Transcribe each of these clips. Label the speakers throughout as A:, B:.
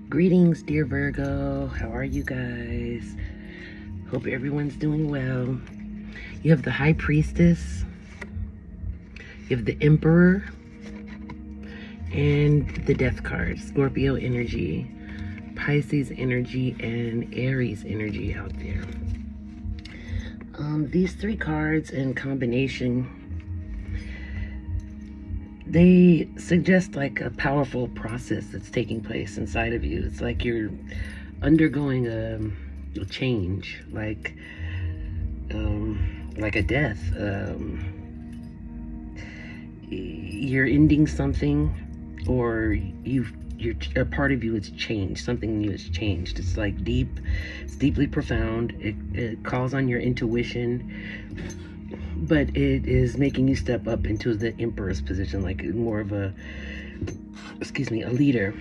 A: Greetings, dear Virgo. How are you guys? Hope everyone's doing well. You have the High Priestess, you have the Emperor, and the Death card. Scorpio energy, Pisces energy, and Aries energy out there. These three cards in combination, they suggest like a powerful process that's taking place inside of you. It's like you're undergoing a change, like a death. You're ending something, or a part of you has changed. Something new has changed. It's like it's deeply profound. It calls on your intuition, but it is making you step up into the Emperor's position, like more of a leader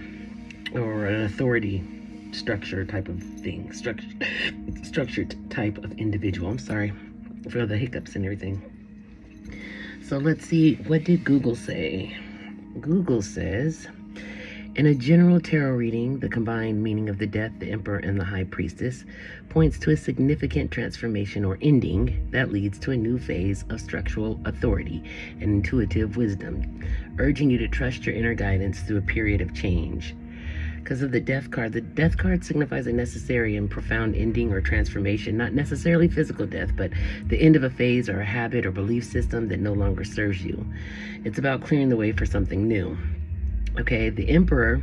A: or an authority structure type of thing, structured type of individual. I'm sorry for the hiccups and everything. So let's see, what did Google say? Google says, in a general tarot reading, the combined meaning of the Death, the Emperor, and the High Priestess points to a significant transformation or ending that leads to a new phase of structural authority and intuitive wisdom, urging you to trust your inner guidance through a period of change. Because of the Death card signifies a necessary and profound ending or transformation, not necessarily physical death, but the end of a phase or a habit or belief system that no longer serves you. It's about clearing the way for something new. Okay, the Emperor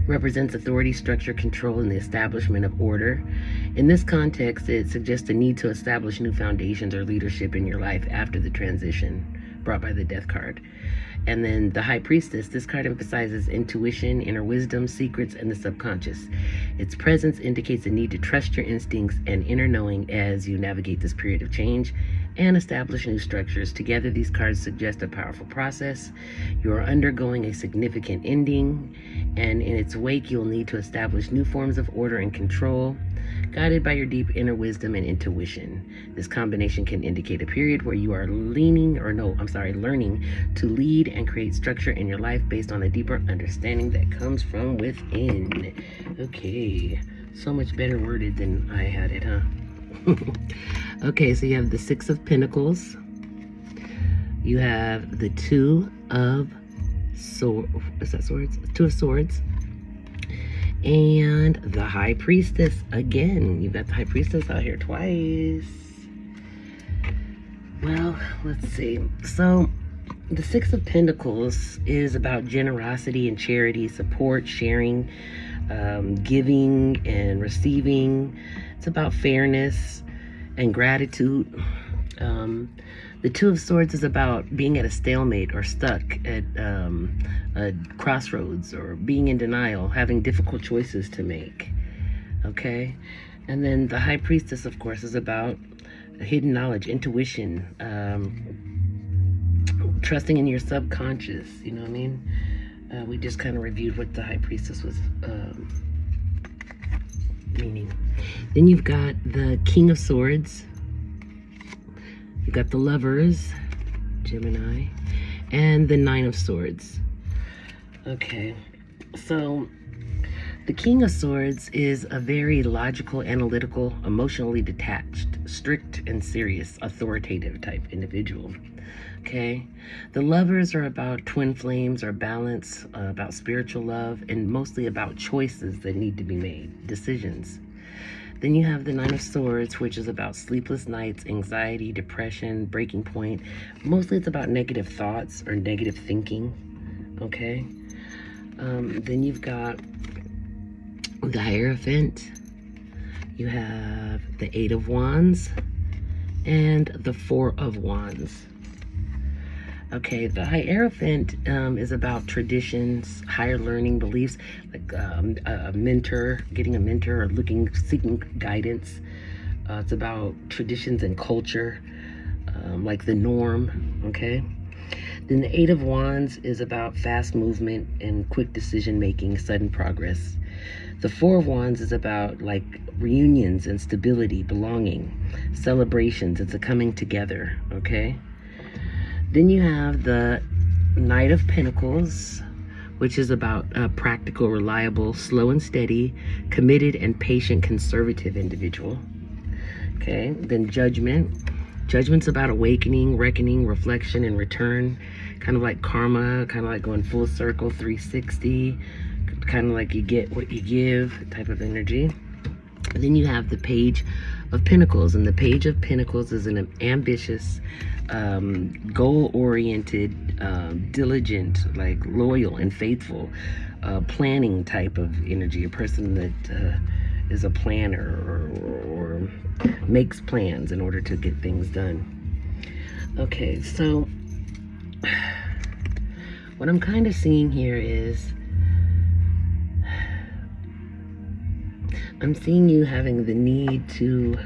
A: represents authority, structure, control, and the establishment of order. In this context, it suggests a need to establish new foundations or leadership in your life after the transition brought by the Death card. And then the High Priestess, this card emphasizes intuition, inner wisdom, secrets, and the subconscious. Its presence indicates a need to trust your instincts and inner knowing as you navigate this period of change and establish new structures. Together, these cards suggest a powerful process. You are undergoing a significant ending, and in its wake, you'll need to establish new forms of order and control, guided by your deep inner wisdom and intuition. This combination can indicate a period where you are learning to lead and create structure in your life based on a deeper understanding that comes from within. Okay, so much better worded than I had it, huh? Okay, so you have the Six of Pentacles. You have the Two of Swords. Is that Swords? Two of Swords. And the High Priestess again. You've got the High Priestess out here twice. Well, let's see. So the Six of Pentacles is about generosity and charity, support, sharing, giving and receiving. It's about fairness and gratitude. The Two of Swords is about being at a stalemate or stuck at a crossroads, or being in denial, having difficult choices to make. Okay? And then the High Priestess, of course, is about hidden knowledge, intuition, trusting in your subconscious. You know what I mean? We just kind of reviewed what the High Priestess was meaning. Then you've got the King of Swords. You've got the Lovers, Gemini, and the Nine of Swords. Okay, so the King of Swords is a very logical, analytical, emotionally detached, strict and serious, authoritative type individual. Okay, the Lovers are about twin flames or balance, about spiritual love, and mostly about choices that need to be made, decisions. Then you have the Nine of Swords, which is about sleepless nights, anxiety, depression, breaking point. Mostly it's about negative thoughts or negative thinking, okay? Then you've got the Hierophant. You have the Eight of Wands and the Four of Wands. Okay, the Hierophant is about traditions, higher learning beliefs, like a mentor, getting a mentor, or seeking guidance. It's about traditions and culture, like the norm, okay? Then the Eight of Wands is about fast movement and quick decision making, sudden progress. The Four of Wands is about like reunions and stability, belonging, celebrations. It's a coming together, okay? Then you have the Knight of Pentacles, which is about a practical, reliable, slow and steady, committed and patient, conservative individual. Okay, then Judgment. Judgment's about awakening, reckoning, reflection, and return. Kind of like karma, kind of like going full circle, 360. Kind of like you get what you give type of energy. And then you have the Page of Pentacles, and the Page of Pentacles is an ambitious, goal-oriented, diligent, like loyal and faithful, planning type of energy. A person that is a planner or makes plans in order to get things done. Okay, so what I'm kind of seeing here is I'm seeing you having the need to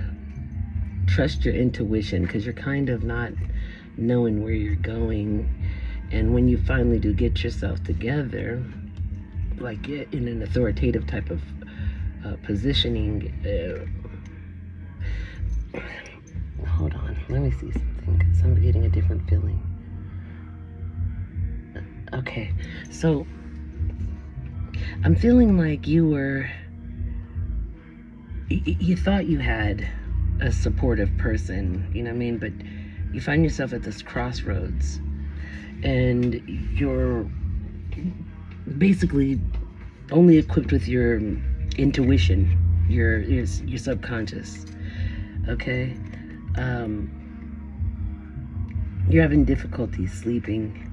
A: trust your intuition because you're kind of not knowing where you're going. And when you finally do get yourself together, like in an authoritative type of positioning, hold on, let me see something because I'm getting a different feeling. Okay, so I'm feeling like you thought you had a supportive person, you know what I mean? But you find yourself at this crossroads and you're basically only equipped with your intuition, your subconscious, okay? You're having difficulty sleeping.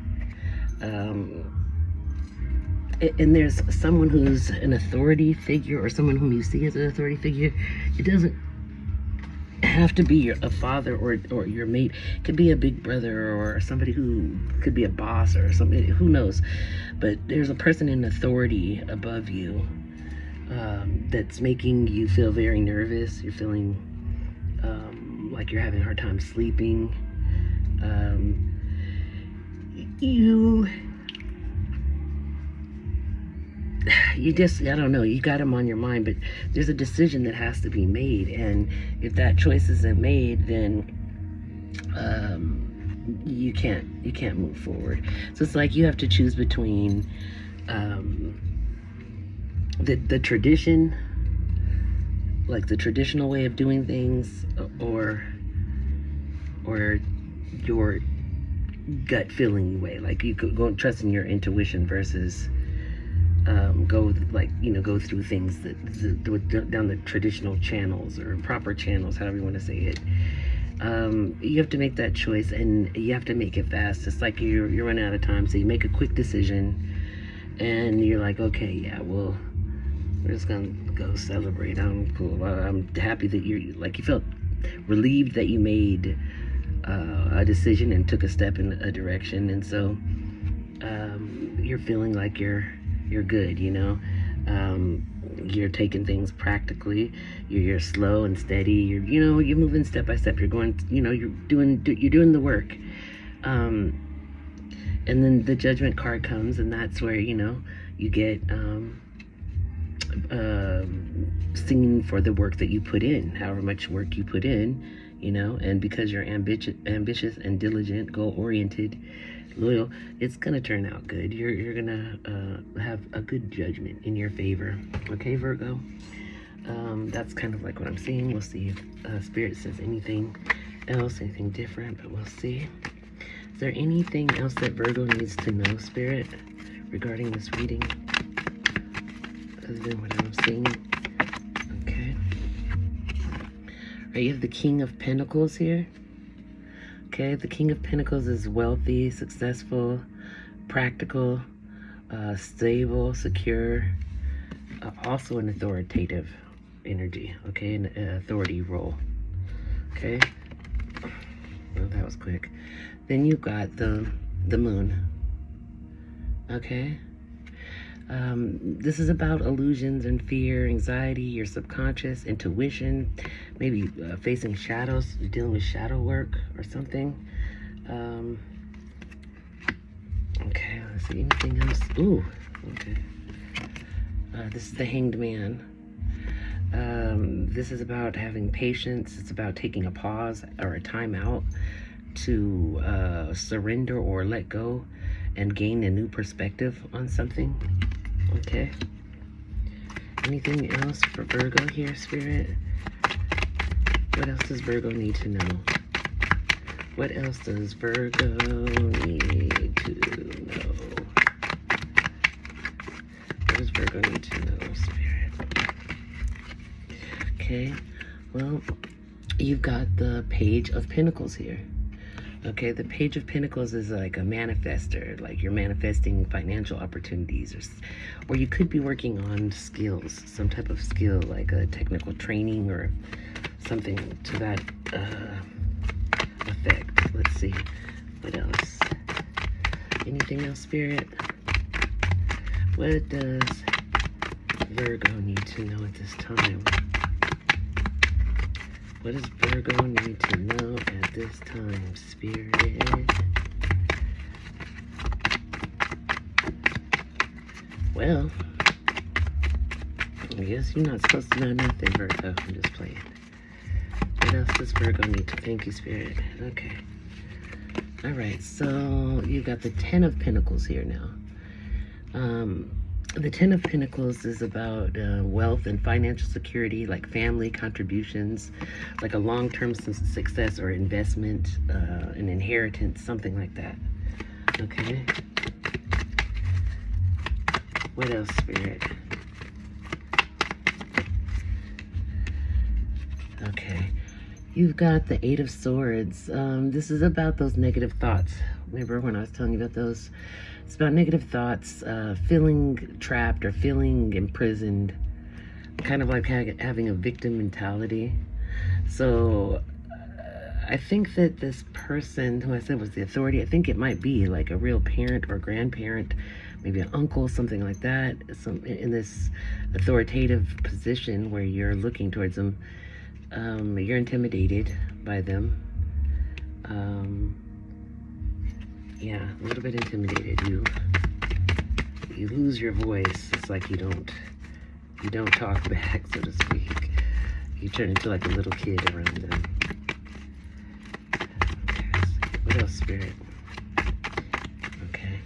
A: And there's someone who's an authority figure or someone whom you see as an authority figure. It doesn't have to be a father or your mate. It could be a big brother or somebody who could be a boss or something, who knows. But there's a person in authority above you that's making you feel very nervous. You're feeling like you're having a hard time sleeping. You just, I don't know, you got them on your mind, but there's a decision that has to be made, and if that choice isn't made, then you can't move forward. So it's like you have to choose between the tradition, like the traditional way of doing things, or your gut feeling way, like you could go trusting your intuition versus go through things down the traditional channels or proper channels, however you want to say it. You have to make that choice, and you have to make it fast. It's like you're running out of time, so you make a quick decision, and you're like, okay, yeah, well, we're just gonna go celebrate. I'm cool. I'm happy that you felt relieved that you made a decision and took a step in a direction, and so you're feeling like you're good, you know. You're taking things practically. You're slow and steady. You're moving step by step. You're going, you're doing the work. And then the Judgment card comes, and that's where you get singing for the work that you put in, however much work you put in, and because you're ambitious and diligent, goal-oriented, loyal, it's gonna turn out good. You're gonna have a good judgment in your favor. Okay, Virgo? That's kind of like what I'm seeing. We'll see if Spirit says anything else, anything different, but we'll see. Is there anything else that Virgo needs to know, Spirit, regarding this reading, other than what I'm seeing? Okay. All right, you have the King of Pentacles here. Okay, the King of Pentacles is wealthy, successful, practical, stable, secure, also an authoritative energy, okay, an authority role, okay. Oh, that was quick. Then you've got the Moon, okay. This is about illusions and fear, anxiety, your subconscious, intuition, maybe facing shadows, dealing with shadow work or something. Okay, let's see, anything else? Ooh, okay. This is the Hanged Man. This is about having patience. It's about taking a pause or a time out to surrender or let go and gain a new perspective on something. Okay. Anything else for Virgo here, Spirit? What else does Virgo need to know? What else does Virgo need to know? What does Virgo need to know, Spirit? Okay, well, you've got the Page of Pentacles here. Okay, the Page of Pentacles is like a manifester, like you're manifesting financial opportunities, or you could be working on skills, some type of skill, like a technical training or something to that effect. Let's see, what else? Anything else, Spirit? What does Virgo need to know at this time? What does Virgo need to know at this time, Spirit? Well, I guess you're not supposed to know nothing, Virgo. I'm just playing. What else does Virgo need to? Thank you, Spirit. Okay. All right, so you've got the Ten of Pentacles here now. The Ten of Pentacles is about wealth and financial security, like family contributions, like a long-term success or investment, an inheritance, something like that. Okay. What else, Spirit? Okay. You've got the Eight of Swords. This is about those negative thoughts. Remember when I was telling you about those? It's about negative thoughts, feeling trapped or feeling imprisoned, kind of like having a victim mentality. So I think that this person who I said was the authority, I think it might be like a real parent or grandparent, maybe an uncle, something like that, in this authoritative position where you're looking towards them. You're intimidated by them. Yeah, a little bit intimidated. You lose your voice. It's like you don't talk back, so to speak. You turn into like a little kid around them. Okay, what else, Spirit? Okay.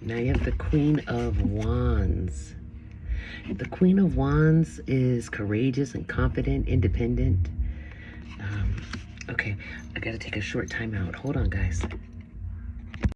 A: Now you have the Queen of Wands. The Queen of Wands is courageous and confident, independent. Okay, I gotta take a short time out. Hold on, guys.